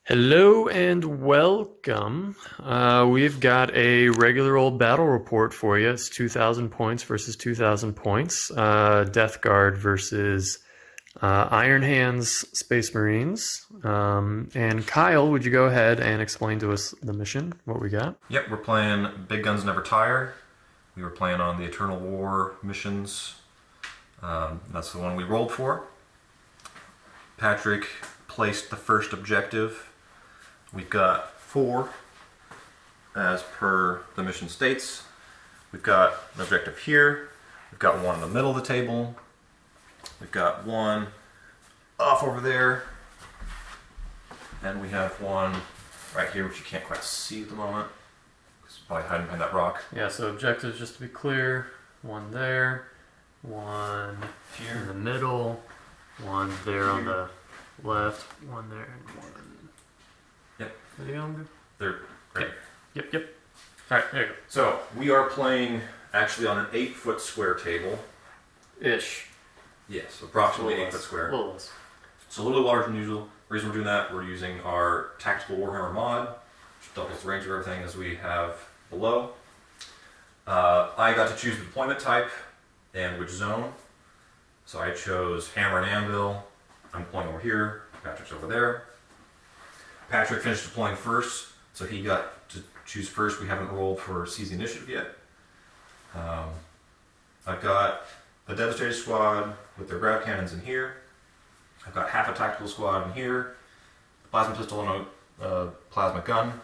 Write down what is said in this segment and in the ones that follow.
Hello and welcome. We've got a regular old battle report for you. It's 2,000 points versus 2,000 points. Death Guard versus Iron Hands Space Marines. And Kyle, would you go ahead and explain to us the mission, what we got? Yep, we're playing Big Guns Never Tire. We were playing on the Eternal War missions. That's the one we rolled for. Patrick placed the first objective. We've got 4 as per the mission states. We've got an objective here. We've got one in the middle of the table. We've got one off over there. And we have one right here, which you can't quite see at the moment. It's probably hiding behind that rock. Yeah, so objectives, just to be clear, one there, one here in the middle, one there on the left, one there, and one. Yep. Are they all good? They're right. Yep. Alright, there you go. So we are playing actually on an 8-foot square table. Ish. Yes, approximately 8-foot A square. little less. So a little larger than usual. The reason we're doing that, we're using our tactical warhammer mod, which doubles the range of everything as we have below. I got to choose the deployment type and which zone. So I chose hammer and anvil. I'm deploying over here. Patrick's over there. Patrick finished deploying first, so he got to choose first. We haven't rolled for Seize the Initiative yet. I've got a Devastator squad with their grav cannons in here. I've got half a tactical squad in here, a plasma pistol and a plasma gun.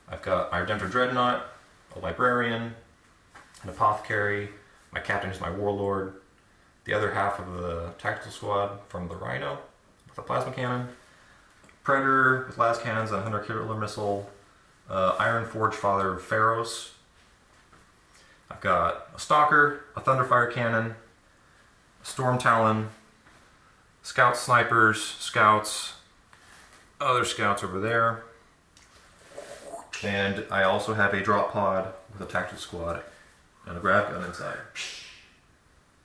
I've got my Redemptor Dreadnought, a Librarian, an Apothecary, my captain is my Warlord, the other half of the tactical squad from the Rhino with a plasma cannon, Predator with las cannons and a 100 killer missile, Iron Forge Father of Pharaohs. I've got a Stalker, a Thunderfire cannon, a Storm Talon, Scout Snipers, Scouts, other Scouts over there. And I also have a drop pod with a tactical squad and a grav gun inside.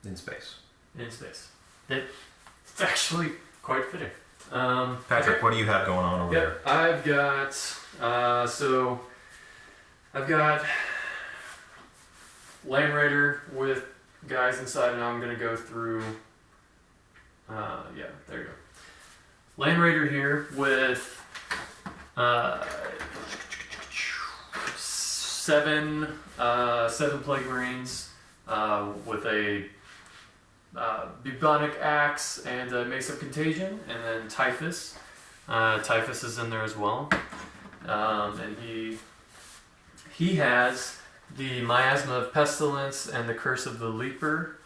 In space. In space. It's actually quite fitting. Patrick, what do you have going on over there? I've got, I've got Land Raider with guys inside, and I'm going to go through, yeah, there you go. Land Raider here with seven Plague Marines with a bubonic axe and a mace of contagion, and then Typhus. Typhus is in there as well, and he has the miasma of pestilence and the curse of the leper,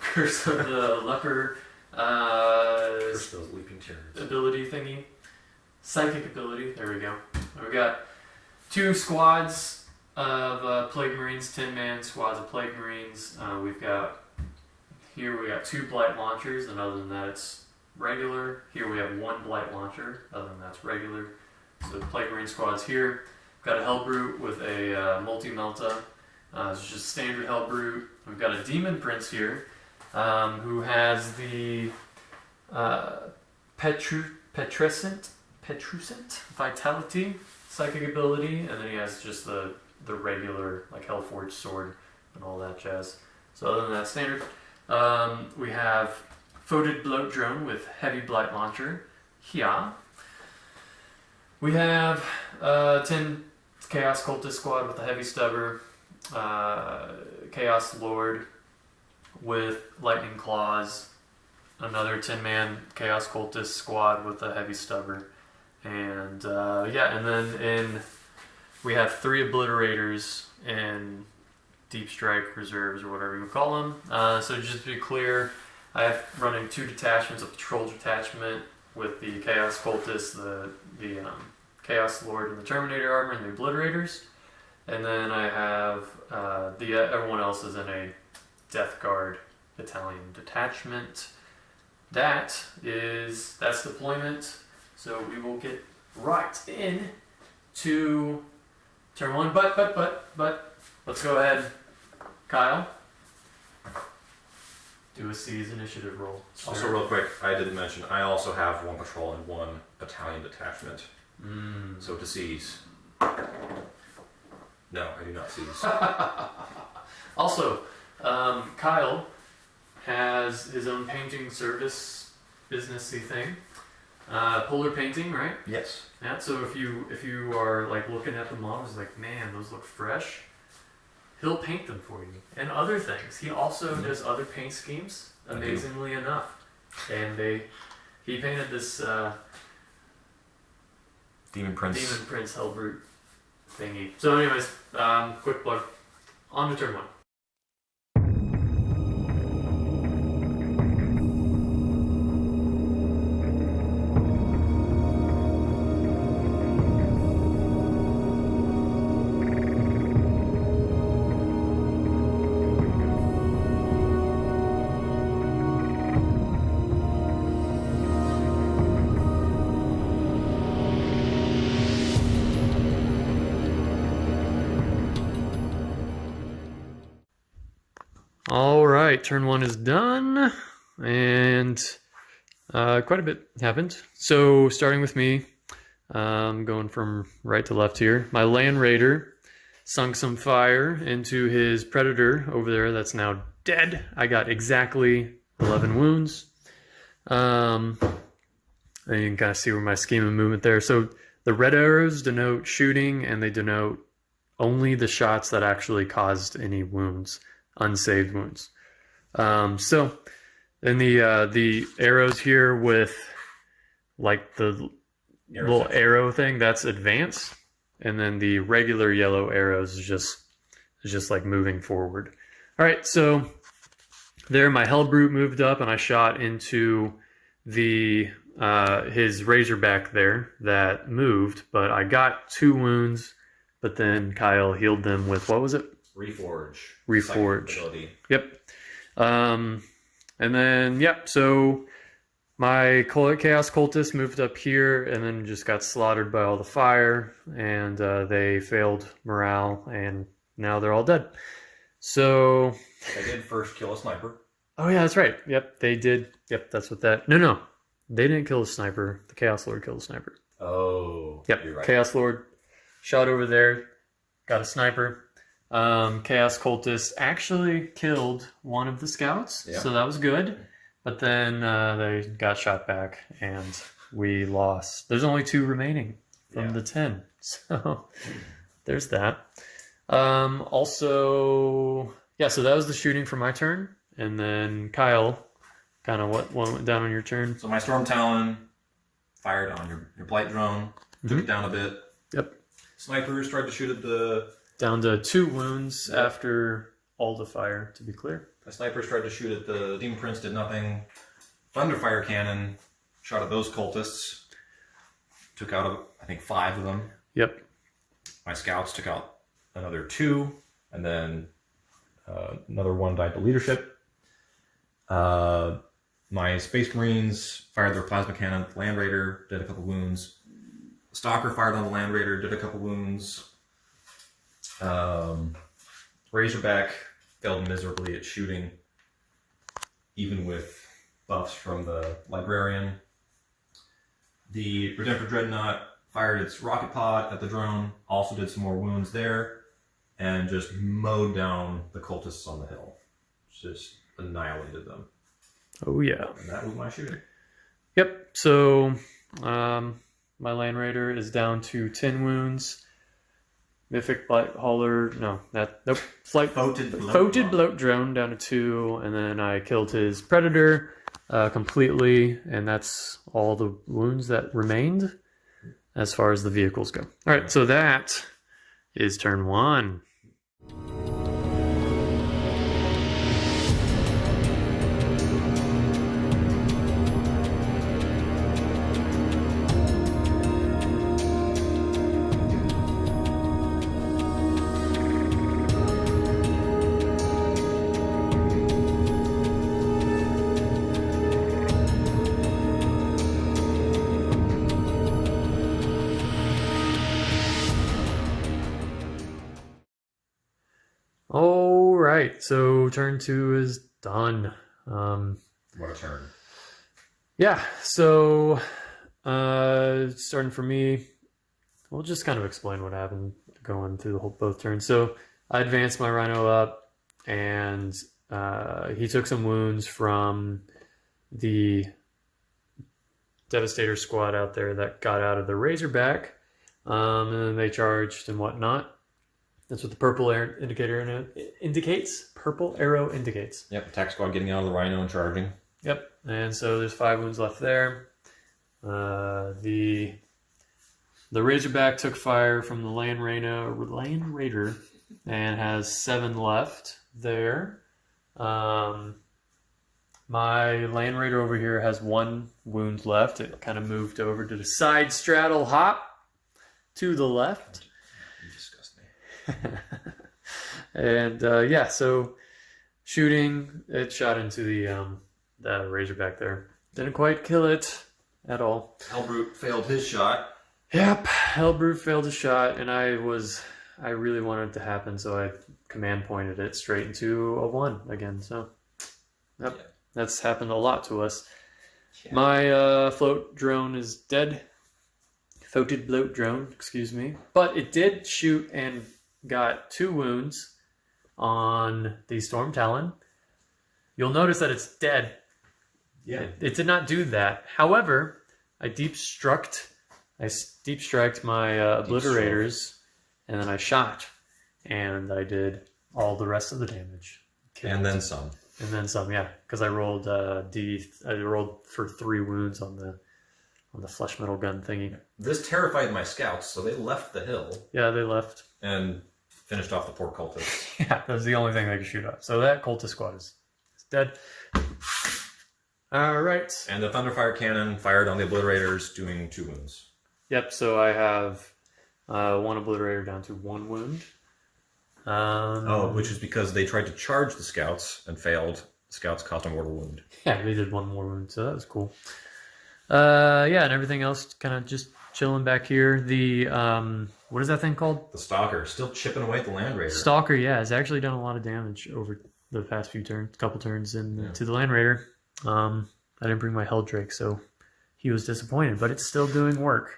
curse of the leper. Curse those leaping terrors. Ability thingy, psychic ability. There we go. We got 2 squads of Plague Marines, 10-man squads of Plague Marines. We got 2 Blight launchers, and other than that it's regular. Here we have 1 Blight launcher, other than that's regular. So the Plague Marine squad's here. We've got a Hellbrute with a multi-melta. It's just standard Hellbrute. We've got a Demon Prince here, who has the Petruscent Vitality psychic ability, and then he has just the regular like Hellforged sword and all that jazz. So other than that, standard. We have Foated Bloat Drone with heavy blight launcher. Here. We have 10 Chaos Cultist squad with a heavy stubber. Chaos Lord with lightning claws. Another 10-man Chaos Cultist squad with a heavy stubber. And and then we have 3 Obliterators in Deep Strike Reserves, or whatever you would call them. So just to be clear, I have running 2 detachments, a Patrol detachment with the Chaos Cultists, the Chaos Lord and the Terminator armor, and the Obliterators. And then I have everyone else is in a Death Guard battalion detachment. That's deployment. So we will get right in to turn 1. But let's go ahead, Kyle. do a seize initiative roll. Also, real quick, I didn't mention, I also have 1 patrol and 1 battalion detachment. So to seize. No, I do not seize. Also, Kyle has his own painting service businessy thing. Polar painting, right? Yes. Yeah. So if you are like looking at the models, like, man, those look fresh, he'll paint them for you. And other things. He also does other paint schemes. Amazingly enough, and he painted this Demon Prince Hellbrute thingy. So, anyways, quick plug. On to turn 1. All right, turn 1 is done, and quite a bit happened. So starting with me, going from right to left here, my Land Raider sunk some fire into his Predator over there that's now dead. I got exactly 11 wounds. And you can kind of see where my scheme of movement there. So the red arrows denote shooting, and they denote only the shots that actually caused any wounds. Unsaved wounds. So then the arrows here with like the little arrow thing, that's advance, and then the regular yellow arrows is just like moving forward. All right, so there my Hellbrute moved up, and I shot into the his Razorback there that moved, but I got 2 wounds, but then Kyle healed them with, what was it? Reforge. Yep. And then, yep, so my Chaos Cultists moved up here and then just got slaughtered by all the fire, and they failed morale, and now they're all dead. So... I did first kill a sniper. Oh, yeah, that's right. Yep, they did. Yep, that's what that... No. They didn't kill a sniper. The Chaos Lord killed a sniper. Oh, yep, you're right. Chaos Lord shot over there, got a sniper. Chaos Cultist actually killed one of the scouts, so that was good. But then they got shot back, and we lost. There's only 2 remaining from the 10, so there's that. Also, so that was the shooting for my turn, and then Kyle, kind of what went down on your turn? So my Storm Talon fired on your Blight drone, took it down a bit. Yep. Snipers tried to shoot at the... Down to 2 wounds after all the fire, to be clear. The snipers tried to shoot at the Demon Prince, did nothing. Thunderfire Cannon shot at those cultists. Took out, I think, 5 of them. Yep. My scouts took out another 2, and then another 1 died to leadership. My Space Marines fired their plasma cannon at the Land Raider, did a couple wounds. Stalker fired on the Land Raider, did a couple wounds. Razorback failed miserably at shooting, even with buffs from the Librarian. The Redemptor Dreadnought fired its rocket pod at the drone, also did some more wounds there, and just mowed down the cultists on the hill. Just annihilated them. Oh yeah. And that was my shooting. Yep, so my Land Raider is down to 10 wounds. Mythic Blight Hauler, Foated Bloat Drone down to 2, and then I killed his Predator completely, and that's all the wounds that remained as far as the vehicles go. All right, so that is turn 1. All right, so turn 2 is done. What a turn. Yeah, so starting for me, we'll just kind of explain what happened going through the whole both turns. So I advanced my Rhino up, and he took some wounds from the Devastator squad out there that got out of the Razorback, and then they charged and whatnot. That's what the purple arrow indicator indicates. Purple arrow indicates. Yep, attack squad getting out of the Rhino and charging. Yep, and so there's 5 wounds left there. The Razorback took fire from the Land Raider and has 7 left there. My Land Raider over here has 1 wound left. It kind of moved over to the side straddle hop to the left. You disgust me. And yeah, so shooting, it shot into the Razorback there. Didn't quite kill it at all. Hellbrute failed his shot. Yep, Hellbrute failed his shot, and I really wanted it to happen, so I command pointed it straight into a 1 again. So, yep, yeah. That's happened a lot to us. Yeah. My float drone is dead. Floated bloat drone, excuse me. But it did shoot and got 2 wounds on the Storm Talon. You'll notice that it's dead. Yeah. It did not do that. However, I deep struck my obliterators, and then I shot, and I did all the rest of the damage. And then some. And then some, yeah, because I rolled I rolled for 3 wounds on the flesh metal gun thingy. This terrified my scouts, so they left the hill. Yeah, they left and finished off the poor cultists. Yeah, that was the only thing they could shoot at. So that cultist squad is dead. All right. And the Thunderfire cannon fired on the obliterators, doing 2 wounds. Yep, so I have 1 obliterator down to 1 wound. Which is because they tried to charge the scouts and failed. The scouts caused a mortal wound. Yeah, they did 1 more wound, so that was cool. Yeah, and everything else kind of just chilling back here. The, what is that thing called? The Stalker, still chipping away at the Land Raider. Stalker, yeah, has actually done a lot of damage over the past couple turns to the Land Raider. I didn't bring my Helldrake, so he was disappointed, but it's still doing work.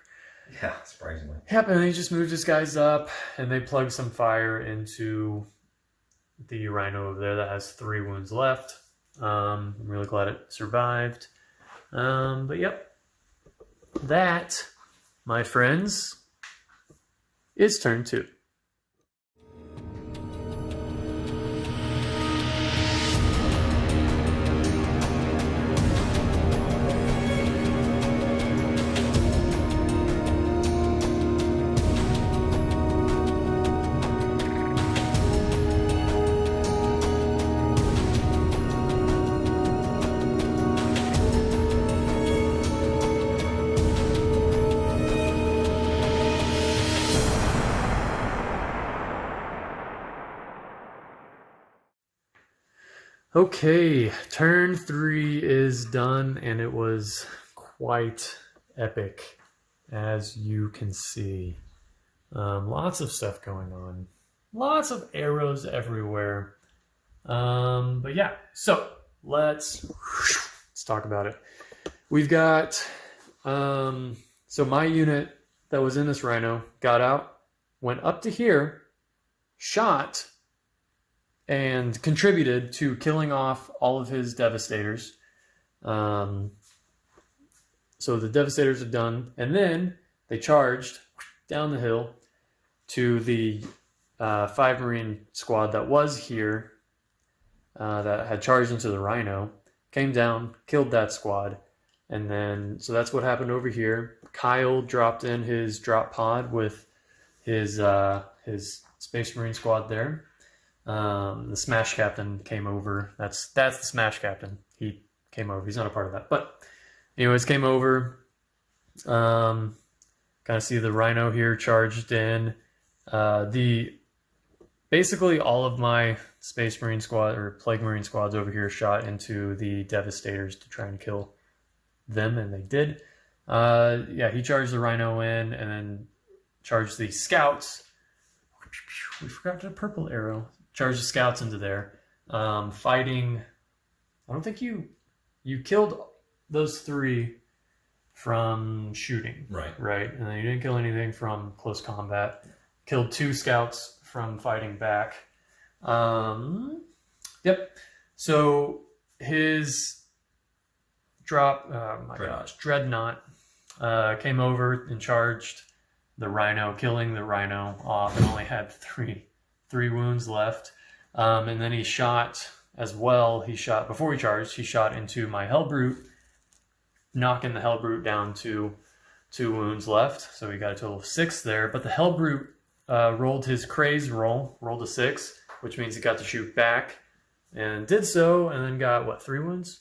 Yeah, surprisingly. Yep, and he just moved his guys up, and they plugged some fire into the Rhino over there that has 3 wounds left. I'm really glad it survived. But yep, that, my friends, is turn 2. Okay, turn 3 is done, and it was quite epic, as you can see. Lots of stuff going on. Lots of arrows everywhere. But yeah, so let's talk about it. We've got, so my unit that was in this Rhino got out, went up to here, shot, and contributed to killing off all of his Devastators. So the Devastators are done, and then they charged down the hill to the 5 Marine squad that was here, that had charged into the Rhino, came down, killed that squad, and then, so that's what happened over here. Kyle dropped in his drop pod with his Space Marine squad there. The Smash Captain came over. That's the Smash Captain. He came over. He's not a part of that. But anyways, came over. Kind of see the Rhino here charged in. Basically all of my Space Marine squad or Plague Marine squads over here shot into the Devastators to try and kill them, and they did. Yeah, he charged the Rhino in and then charged the scouts. We forgot the purple arrow. Charged the scouts into there, fighting I don't think you killed those 3 from shooting. Right. And then you didn't kill anything from close combat. Killed 2 scouts from fighting back. Yep. So his dreadnought came over and charged the rhino, killing the rhino off, and only had three wounds left. And then he shot as well. Before he charged, he shot into my Hellbrute, knocking the Hellbrute down to 2 wounds left. So he got a total of 6 there. But the Hellbrute rolled his craze rolled a 6, which means he got to shoot back, and did so, and then got, 3 wounds?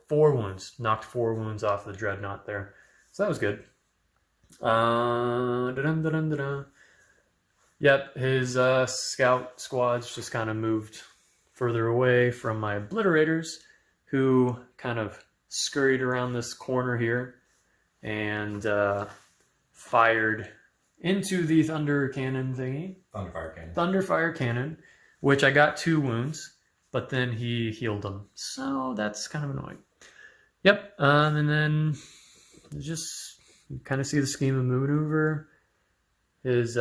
4 wounds. Knocked 4 wounds off the dreadnought there. So that was good. Yep, his scout squads just kind of moved further away from my obliterators, who kind of scurried around this corner here and fired into the thunder cannon thingy. Thunderfire cannon, which I got 2 wounds, but then he healed them. So that's kind of annoying. Yep, and then just you kind of see the scheme of maneuver. His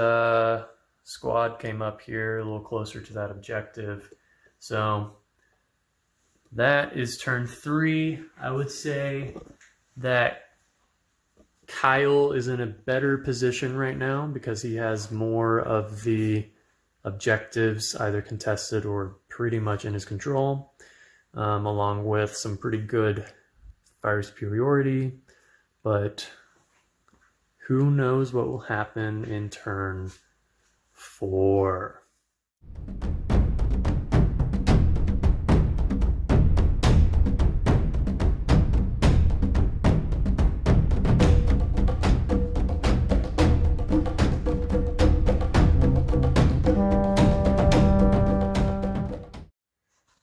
squad came up here a little closer to that objective. So that is turn 3. I would say that Kyle is in a better position right now because he has more of the objectives either contested or pretty much in his control, along with some pretty good fire superiority. But who knows what will happen in turn 4.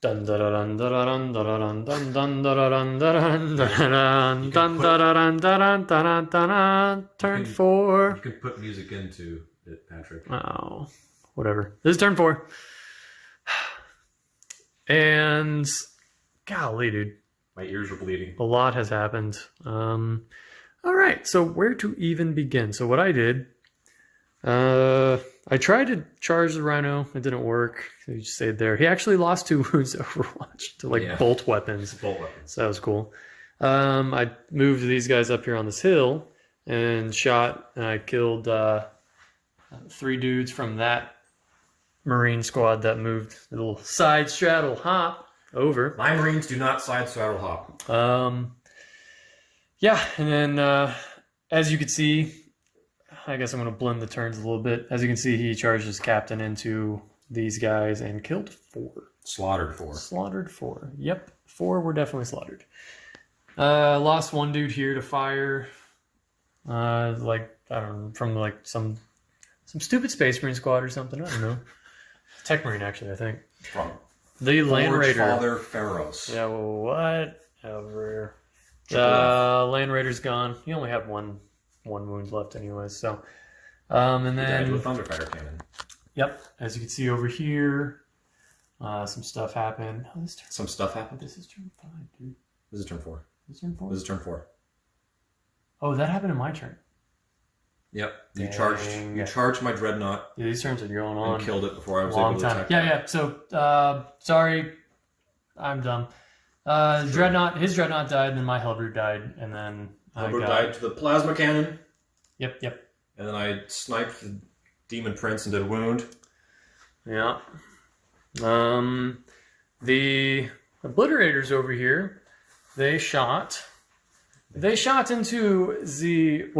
Dun dun dun dun dun dun dun dun dun dun dun dun dun dun dun. Turn 4. You can put music into it, Patrick. Oh, whatever. This is turn 4. And golly, dude, my ears are bleeding. A lot has happened. All right, so where to even begin? So what I did, I tried to charge the rhino. It didn't work. He just stayed there. He actually lost 2 wounds Overwatch to bolt weapons. So that was cool. I moved these guys up here on this hill and shot, and I killed 3 dudes from that Marine squad that moved a little side straddle hop over. My Marines do not side straddle hop. Yeah, and then as you can see, I guess I'm going to blend the turns a little bit. As you can see, he charged his captain into these guys and killed 4. Slaughtered 4. Slaughtered 4. Yep, 4 were definitely slaughtered. Lost 1 dude here to fire. I don't know, from some stupid Space Marine squad or something. I don't know. Tech Marine, actually, I think. From the Land Raider. Father Pharaohs. Yeah, well, whatever. Land Raider's gone. He only had one wound left anyways, so and then he died to a Thunderfire cannon. Yep, as you can see over here, some stuff happened. Oh, some stuff happened? This is turn 5, dude. This is turn 4. This is turn 4? This is turn 4. Oh, that happened in my turn. Yep. You charged my dreadnought. Yeah, these turns are going on. And killed it before I was able to attack. Yeah. So sorry, I'm dumb. His dreadnought died, and then my Hellbrute died, and then Hellbrute died to the plasma cannon. Yep. And then I sniped the Demon Prince and did a wound. Yeah. The obliterators over here, they shot into the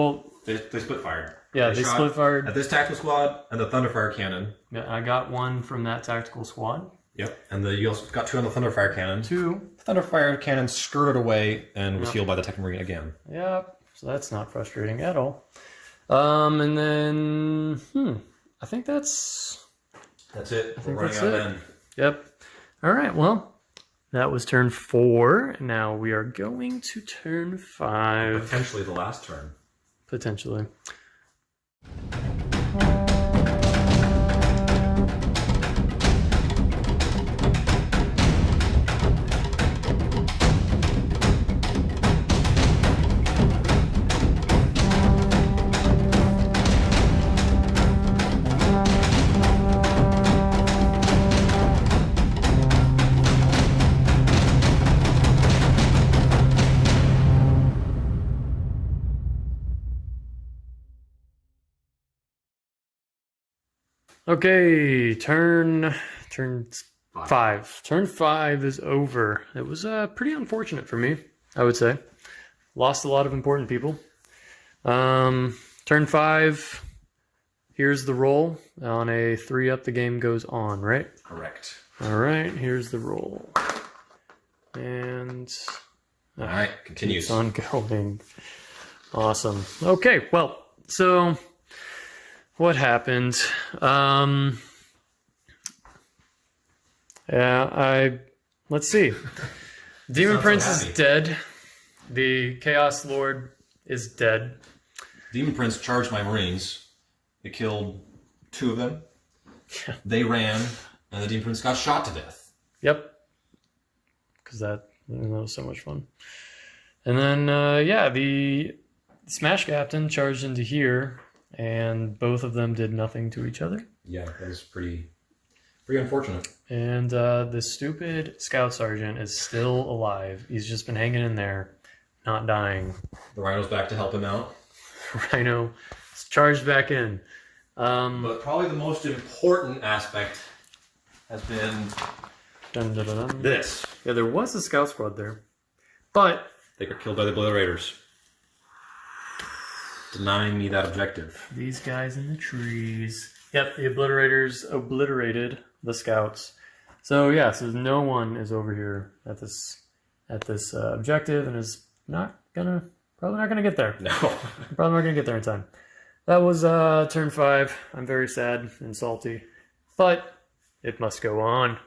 They split fired. Yeah, they split fired at this tactical squad and the Thunderfire cannon. Yeah, I got 1 from that tactical squad. Yep, and you also got 2 on the Thunderfire cannon. 2. The Thunderfire cannon skirted away and was healed by the Tech Marine again. Yep, so that's not frustrating at all. And then, I think that's it. I think We're running out of men. Yep. All right, well, that was turn 4. Now we are going to turn 5. Potentially the last turn. Potentially. Okay, turn five. Turn 5 is over. It was pretty unfortunate for me, I would say. Lost a lot of important people. Turn 5. Here's the roll. On a 3-up, the game goes on, right? Correct. All right, here's the roll. And... All right, continues. Keeps on going. Awesome. Okay, well, so... What happened? Let's see. Demon Prince is dead. The Chaos Lord is dead. Demon Prince charged my Marines. It killed 2 of them. They ran, and the Demon Prince got shot to death. Yep. Because that was so much fun. And then, the Smash Captain charged into here, and both of them did nothing to each other. Yeah, that was pretty unfortunate. And the stupid Scout Sergeant is still alive. He's just been hanging in there, not dying. The Rhino's back to help him out. Rhino is charged back in. But probably the most important aspect has been this. Yeah, there was a Scout Squad there. But they got killed by the Obliterators, denying me that objective. These guys in the trees. Yep, the Obliterators obliterated the Scouts. So so no one is over here at this objective, and is probably not gonna get there. No, probably not gonna get there in time. That was turn 5. I'm very sad and salty, but it must go on.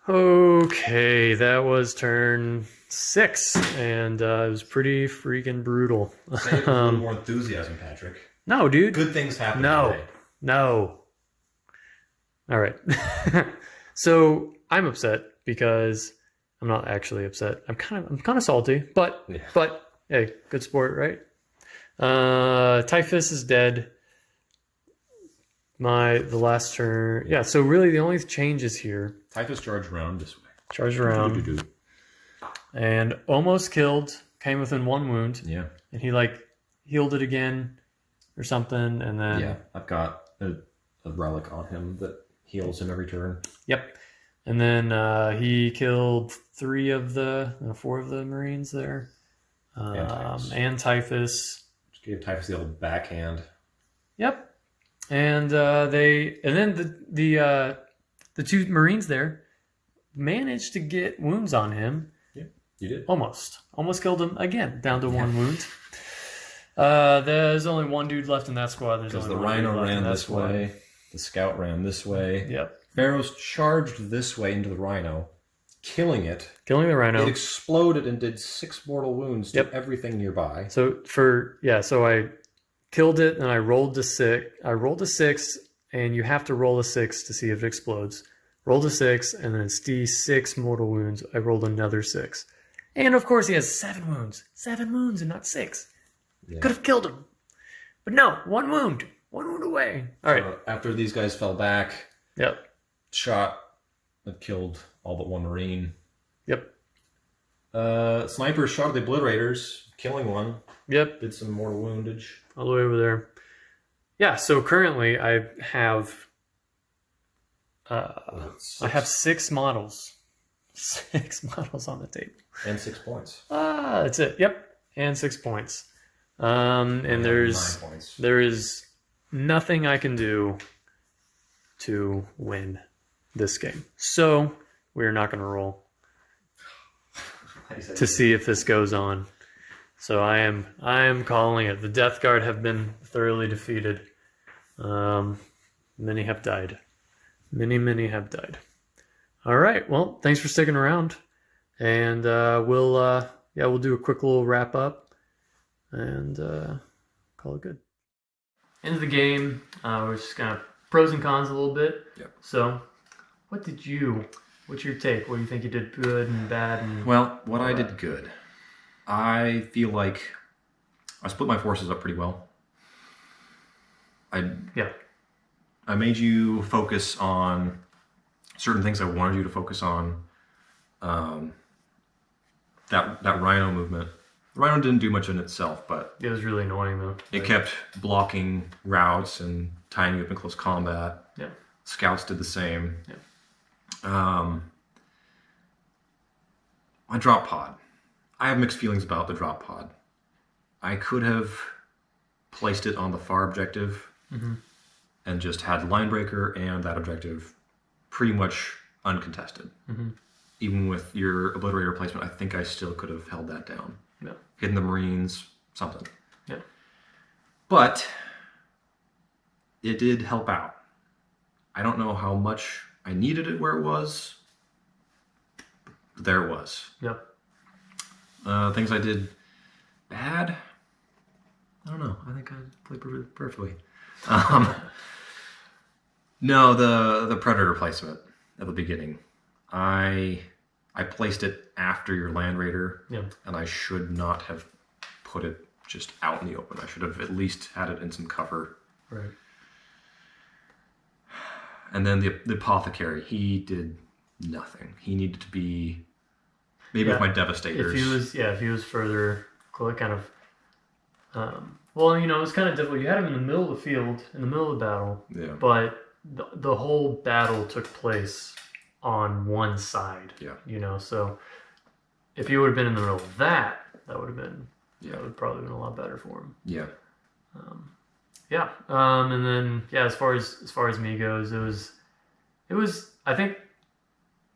Okay, that was turn 6, and it was pretty freaking brutal. Say it with a little more enthusiasm, Patrick. No, dude. Good things happen today. No. All right. So I'm upset because I'm not actually upset. I'm kind of salty, but hey, good sport, right? Typhus is dead. The last turn. Yeah, so really the only change is here. Typhus charged around this way. Charged around. And almost killed. Came within 1 wound. Yeah. And he healed it again or something, and then... Yeah, I've got a relic on him that heals him every turn. Yep. And then he killed 4 of the Marines there. And Typhus. Just gave Typhus the old backhand. Yep. And then the 2 Marines there managed to get wounds on him. Yeah, you did. Almost killed him again, down to 1 wound. There's only 1 dude left in that squad. Because the Rhino ran this way, the Scout ran this way. Yep. Pharaohs charged this way into the Rhino, killing the Rhino. It exploded and did 6 mortal wounds to everything nearby. So I killed it, and I rolled a 6. I rolled a 6, and you have to roll a 6 to see if it explodes. Rolled a 6, and then it's D6 mortal wounds. I rolled another 6. And of course he has 7 wounds. 7 wounds and not 6. Yeah. Could have killed him. But no, 1 wound. 1 wound away. All right. After these guys fell back, shot that killed all but 1 Marine. Yep. Snipers shot the Obliterators, killing 1. Yep. Did some mortal woundage. All the way over there. Yeah, so currently I have 6 models. 6 models on the table. And 6 points. That's it. Yep. And 6 points. And there is nothing I can do to win this game. So we're not going to roll to see if this goes on. So I am calling it. The Death Guard have been thoroughly defeated. Many have died. Many have died. All right. Well, thanks for sticking around, and we'll do a quick little wrap up and call it good. End of the game. We're just gonna pros and cons a little bit. Yep. So What's your take? What do you think you did good and bad? And well, what I did good, I feel like I split my forces up pretty well. I made you focus on certain things I wanted you to focus on. That rhino movement. The rhino didn't do much in itself, but it was really annoying though. It kept blocking routes and tying you up in close combat. Yeah. Scouts did the same. Yeah. My drop pod. I have mixed feelings about the drop pod. I could have placed it on the far objective and just had line breaker and that objective pretty much uncontested. Even with your obliterator placement, I think I still could have held that down. Yeah. Hidden the Marines, something. Yeah. But it did help out. I don't know how much I needed it where it was. But there it was. Yep. Things I did bad. I don't know. I think I played perfectly. No, the Predator placement at the beginning. I placed it after your Land Raider, and I should not have put it just out in the open. I should have at least had it in some cover. Right. And then the Apothecary, he did nothing. He needed to be maybe with my Devastators. If he was further, kind of. Well, it was kind of difficult. You had him in the middle of the field, in the middle of the battle. Yeah. But the whole battle took place on one side. Yeah. So if he would have been in the middle of that would have been that would probably been a lot better for him. Yeah. And then as far as me goes, it was I think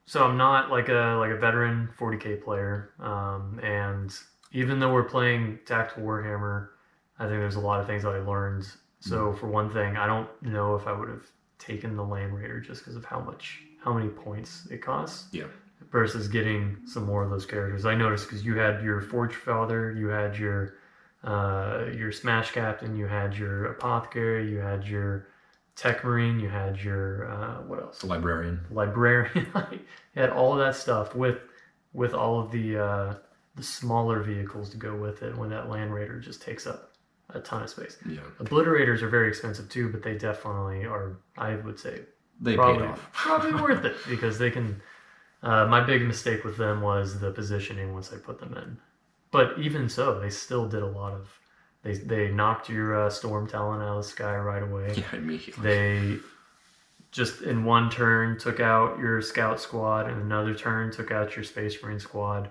so. I'm not like a veteran 40K player, and even though we're playing Tactical Warhammer, I think there's a lot of things that I learned. So for one thing, I don't know if I would have taken the Land Raider just because of how many points it costs. Yeah. Versus getting some more of those characters. I noticed because you had your Forge Father, you had your Smash Captain, you had your Apothecary, you had your Tech Marine, you had your what else? The Librarian. You had all of that stuff with all of the smaller vehicles to go with it when that Land Raider just takes up a ton of space. Yeah. Obliterators are very expensive too, but they definitely are, I would say, they paid off. Probably worth it because they can. My big mistake with them was the positioning once I put them in. But even so, they still did a lot of. They knocked your Storm Talon out of the sky right away. Yeah, immediately. They just in one turn took out your Scout squad, and another turn took out your Space Marine squad.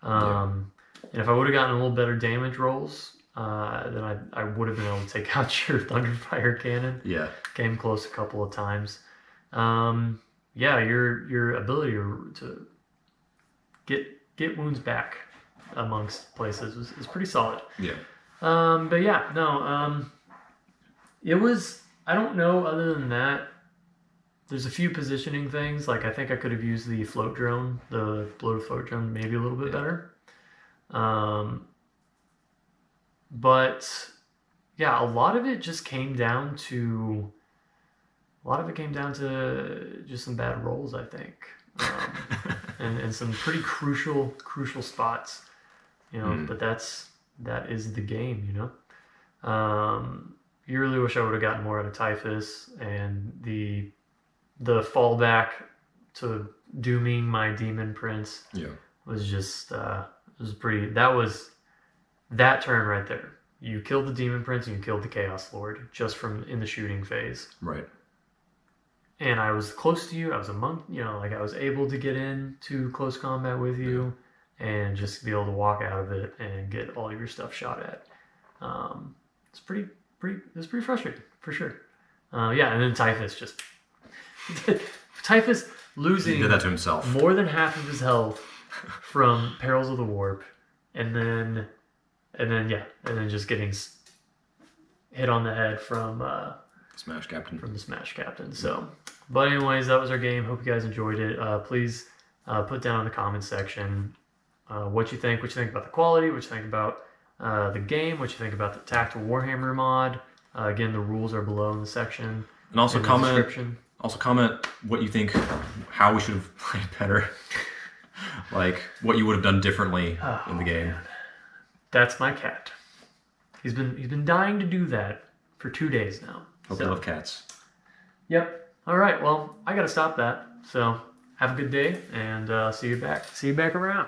And if I would have gotten a little better damage rolls, then I would have been able to take out your Thunderfire cannon. Yeah. Came close a couple of times. Your ability to get wounds back amongst places is pretty solid. Yeah. It was, I don't know, other than that, there's a few positioning things. Like I think I could have used the float drone, the bloated float drone, maybe a little bit better. But yeah, a lot of it just came down to just some bad rolls, I think, and some pretty crucial spots, But that is the game, You really wish I would have gotten more out of Typhus, and the fallback to dooming my Demon Prince was just that turn right there. You killed the Demon Prince and you killed the Chaos Lord just from in the shooting phase. Right. And I was close to you. I was I was able to get into close combat with you and just be able to walk out of it and get all your stuff shot at. It's pretty frustrating for sure. And then Typhus losing he did that to himself. More than half of his health from Perils of the Warp, and then just getting hit on the head from Smash Captain. From the Smash Captain. So, but anyways, that was our game. Hope you guys enjoyed it. Please put down in the comments section what you think about the quality, what you think about the game, what you think about the Tactical Warhammer mod. Again, the rules are below in the section. And also comment Also comment what you think, how we should have played better. Like, what you would have done differently in the game. Man. That's my cat. He's been dying to do that for 2 days now. Hope you love cats. Yep. All right. Well, I gotta stop that. So have a good day, and see you back around.